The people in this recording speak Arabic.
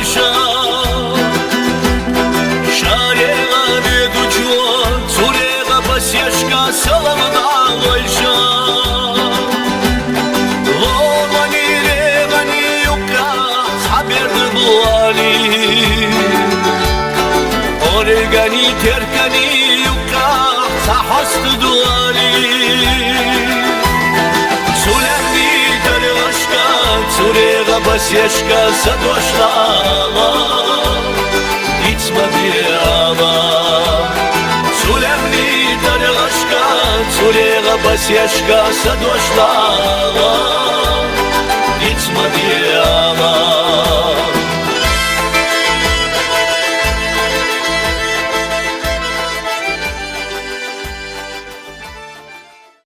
غلشا شاريغا بيدو جوا سوريغا بس يشكا سلام دا غلشا غورماني ريغاني يوكا خبر دبوالي اوريغاني تركاني يوكا سحست دوالي Сурega басешка задошла, ицма биама. Сулемни дарелашка, сурega басешка задошла, ицма биама.